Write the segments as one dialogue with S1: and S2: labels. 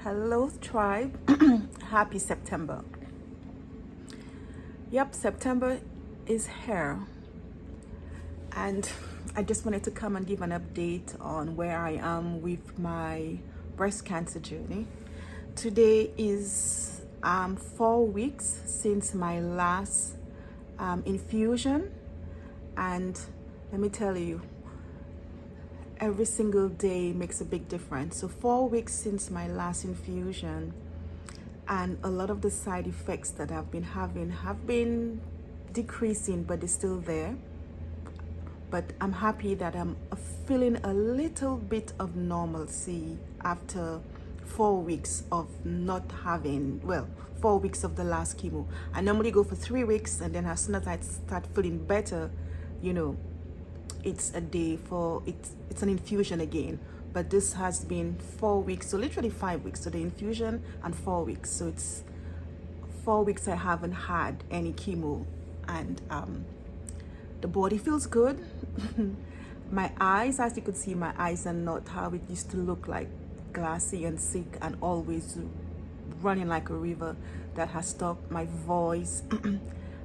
S1: Hello, tribe. Happy September. Yep, September is here. And I just wanted to come and give an update on where I am with my breast cancer journey. Today is 4 weeks since my last infusion. And let me tell you, every single day makes a big difference. So 4 weeks since my last infusion, and a lot of the side effects that I've been having have been decreasing, but they're still there. But I'm happy that I'm feeling a little bit of normalcy after 4 weeks of not having, 4 weeks of the last chemo. I normally go for 3 weeks, and then as soon as I start feeling better, it's a day for it's an infusion again. But this has been 4 weeks, so literally 5 weeks. So the infusion and 4 weeks, so it's 4 weeks I haven't had any chemo. And the body feels good. My eyes, as you could see, my eyes are not how it used to look, like glassy and sick and always running like a river. That has stopped. My voice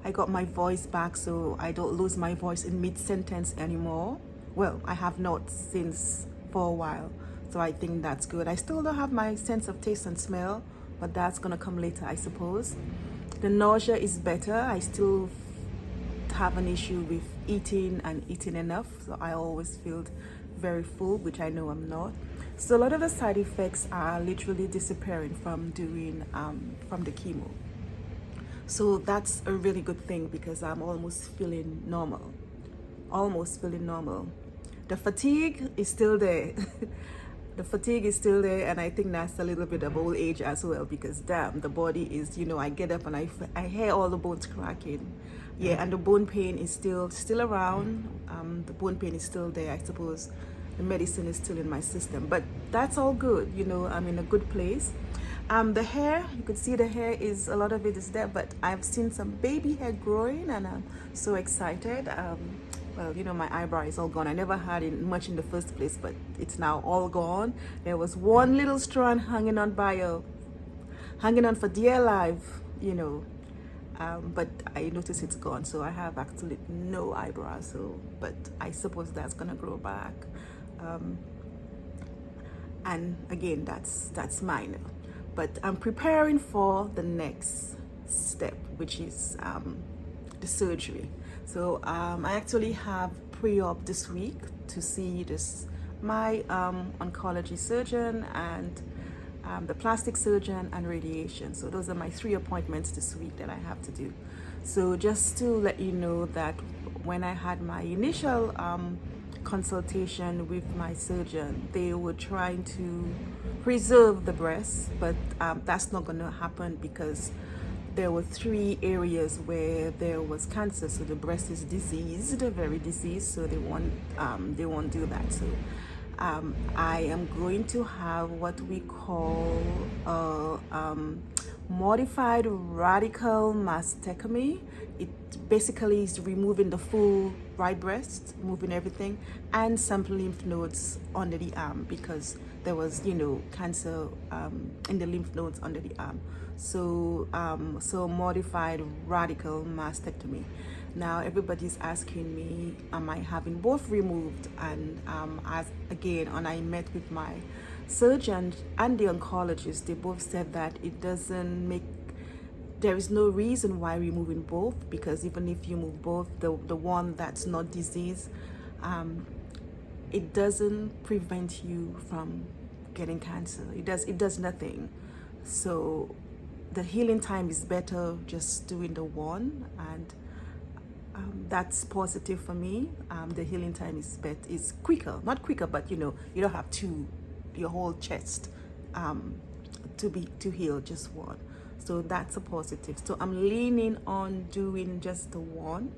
S1: I got my voice back, so I don't lose my voice in mid-sentence anymore. Well, I have not since for a while, so I think that's good. I still don't have my sense of taste and smell, but that's gonna come later, I suppose. The nausea is better. I still have an issue with eating and eating enough, so I always feel very full, which I know I'm not. So a lot of the side effects are literally disappearing from doing from the chemo. So that's a really good thing, because I'm almost feeling normal. The fatigue is still there. The fatigue is still there, and I think that's a little bit of old age as well, because damn, the body is, I get up and I hear all the bones cracking. Yeah, and the bone pain is still around. The bone pain is still there, I suppose. The medicine is still in my system, but that's all good. I'm in a good place. The hair, you could see the hair is, a lot of it is there, but I've seen some baby hair growing, and I'm so excited. My eyebrow is all gone. I never had it much in the first place, but it's now all gone. There was one little strand hanging on for dear life, but I noticed it's gone, so I have actually no eyebrows. But I suppose that's gonna grow back. And again, that's minor. But I'm preparing for the next step, which is the surgery. So I actually have pre-op this week to see my oncology surgeon and the plastic surgeon and radiation. So those are my 3 appointments this week that I have to do. So just to let you know that when I had my initial consultation with my surgeon, they were trying to preserve the breast, but that's not going to happen, because there were 3 areas where there was cancer. So the breast is diseased, very diseased, so they won't do that. So I am going to have what we call modified radical mastectomy. It basically is removing the full right breast, moving everything, and some lymph nodes under the arm, because there was, cancer in the lymph nodes under the arm. So modified radical mastectomy. Now everybody's asking me, am I having both removed? And when I met with my surgeon and the oncologist, they both said that there is no reason why removing both, because even if you move both, the one that's not diseased, it doesn't prevent you from getting cancer. It does nothing. So the healing time is better just doing the one, and that's positive for me. The healing time is quicker, not quicker, but you don't have your whole chest to heal, just one. So that's a positive. So I'm leaning on doing just the one.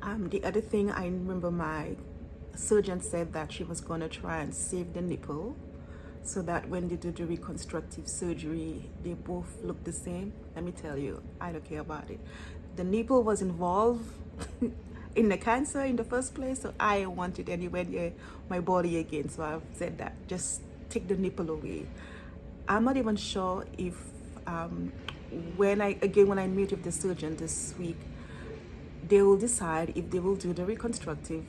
S1: The other thing, I remember my surgeon said that she was going to try and save the nipple, so that when they do the reconstructive surgery, they both look the same. Let me tell you, I don't care about it. The nipple was involved in the cancer in the first place, so I want it anywhere near my body again. So I've said that, just take the nipple away. I'm not even sure if when I meet with the surgeon this week, they will decide if they will do the reconstructive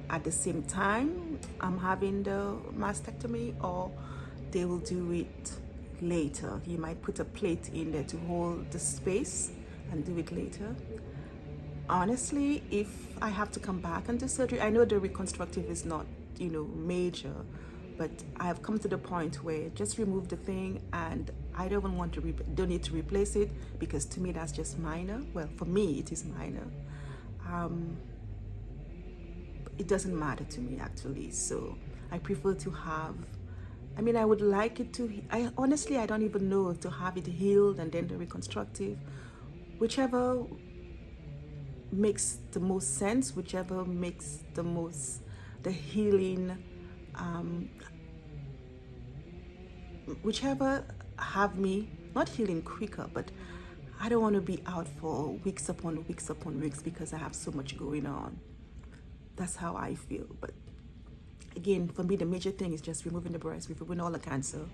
S1: at the same time I'm having the mastectomy, or they will do it later. He might put a plate in there to hold the space and do it later. Honestly, if I have to come back and do surgery, I know the reconstructive is not, major, but I have come to the point where just remove the thing, and I don't even want to, don't need to replace it, because to me that's just minor. Well, for me it is minor. It doesn't matter to me actually. So I prefer to have, I would like it to, I honestly, I don't even know, to have it healed and then the reconstructive, whichever makes the most sense, whichever makes the healing, whichever have me not healing quicker, but I don't want to be out for weeks upon weeks upon weeks because I have so much going on. That's how I feel. But again, for me, the major thing is just removing the breast, removing all the cancer.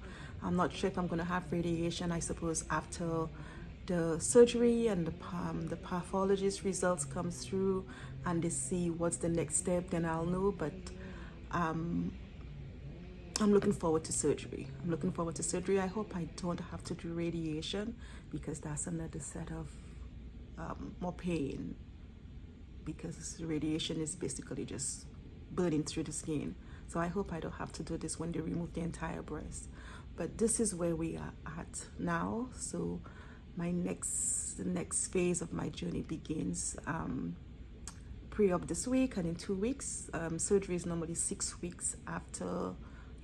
S1: I'm not sure if I'm going to have radiation, I suppose, after the surgery and the pathologist results comes through and they see what's the next step, then I'll know. But I'm looking forward to surgery. I hope I don't have to do radiation, because that's another set of more pain, because radiation is basically just burning through the skin. So I hope I don't have to do this when they remove the entire breast. But this is where we are at now. So the next phase of my journey begins pre-op this week, and in 2 weeks. Surgery is normally 6 weeks after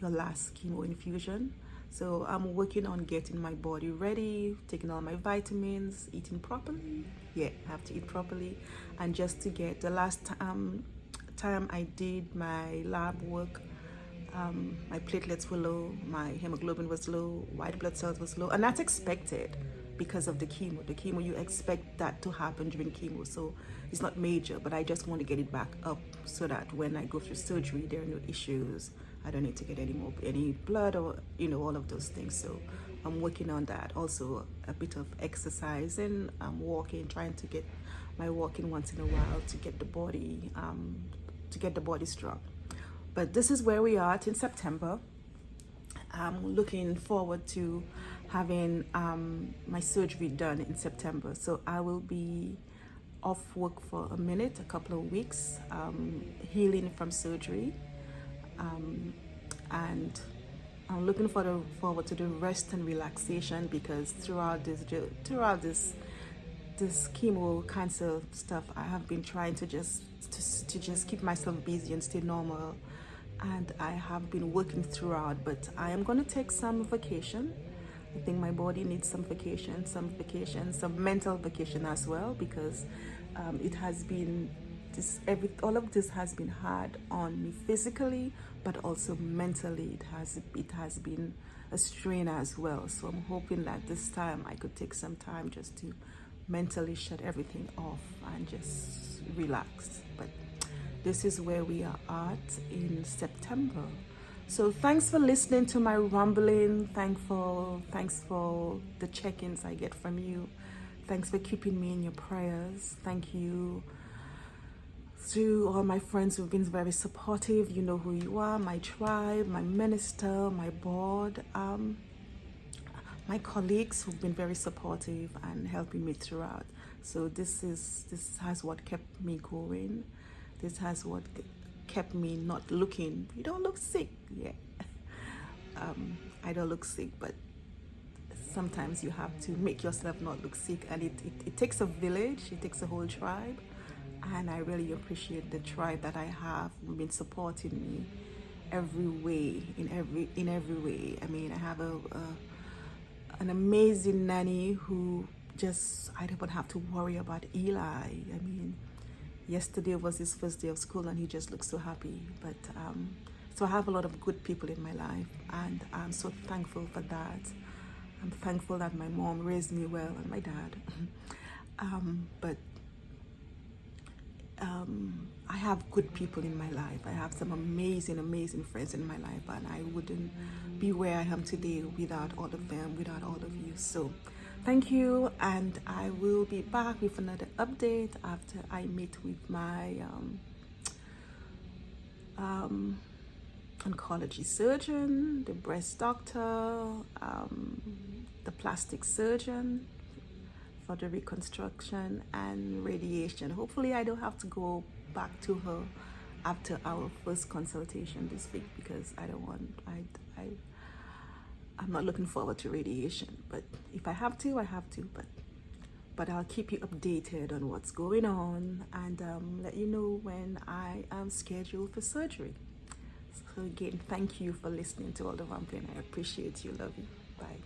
S1: your last chemo infusion. So I'm working on getting my body ready, taking all my vitamins, eating properly. Yeah, I have to eat properly. And just to get, the last time I did my lab work, my platelets were low, my hemoglobin was low, white blood cells was low, and that's expected because of the chemo. The chemo, you expect that to happen during chemo, so it's not major, but I just want to get it back up so that when I go through surgery, there are no issues. I don't need to get any blood or, all of those things. So I'm working on that. Also a bit of exercising, walking, trying to get my walking once in a while to get the body, strong. But this is where we are in September. I'm looking forward to having my surgery done in September. So I will be off work for a couple of weeks, healing from surgery. And I'm looking forward to the rest and relaxation, because throughout this chemo cancer stuff, I have been trying to just keep myself busy and stay normal, and I have been working throughout. But I am going to take some vacation. I think my body needs some vacation, some mental vacation as well, because it has been all of this has been hard on me physically, but also mentally. It has been a strain as well. So I'm hoping that this time I could take some time just to mentally shut everything off and just relax. But this is where we are at in September. So thanks for listening to my rumbling. Thanks for the check-ins I get from you. Thanks for keeping me in your prayers. Thank you to all my friends who've been very supportive. You know who you are, my tribe, my minister, my board, my colleagues who've been very supportive and helping me throughout. So this has what kept me going. This has what kept me not looking. You don't look sick. Yeah. I don't look sick, but sometimes you have to make yourself not look sick, and it takes a village, it takes a whole tribe. And I really appreciate the tribe that I have been supporting me every way, in every way. I have an amazing nanny who I don't have to worry about Eli. Yesterday was his first day of school and he just looks so happy. But so I have a lot of good people in my life, and I'm so thankful for that. I'm thankful that my mom raised me well, and my dad. But I have good people in my life. I have some amazing, amazing friends in my life, and I wouldn't be where I am today without all of them, without all of you. So, thank you, and I will be back with another update after I meet with my oncology surgeon, the breast doctor, the plastic surgeon for the reconstruction and radiation. Hopefully I don't have to go back to her after our first consultation this week, because I don't want, I'm not looking forward to radiation, but if I have to, I have to, but I'll keep you updated on what's going on, and let you know when I am scheduled for surgery. So again, thank you for listening to all the rambling. I appreciate you. Love you. Bye.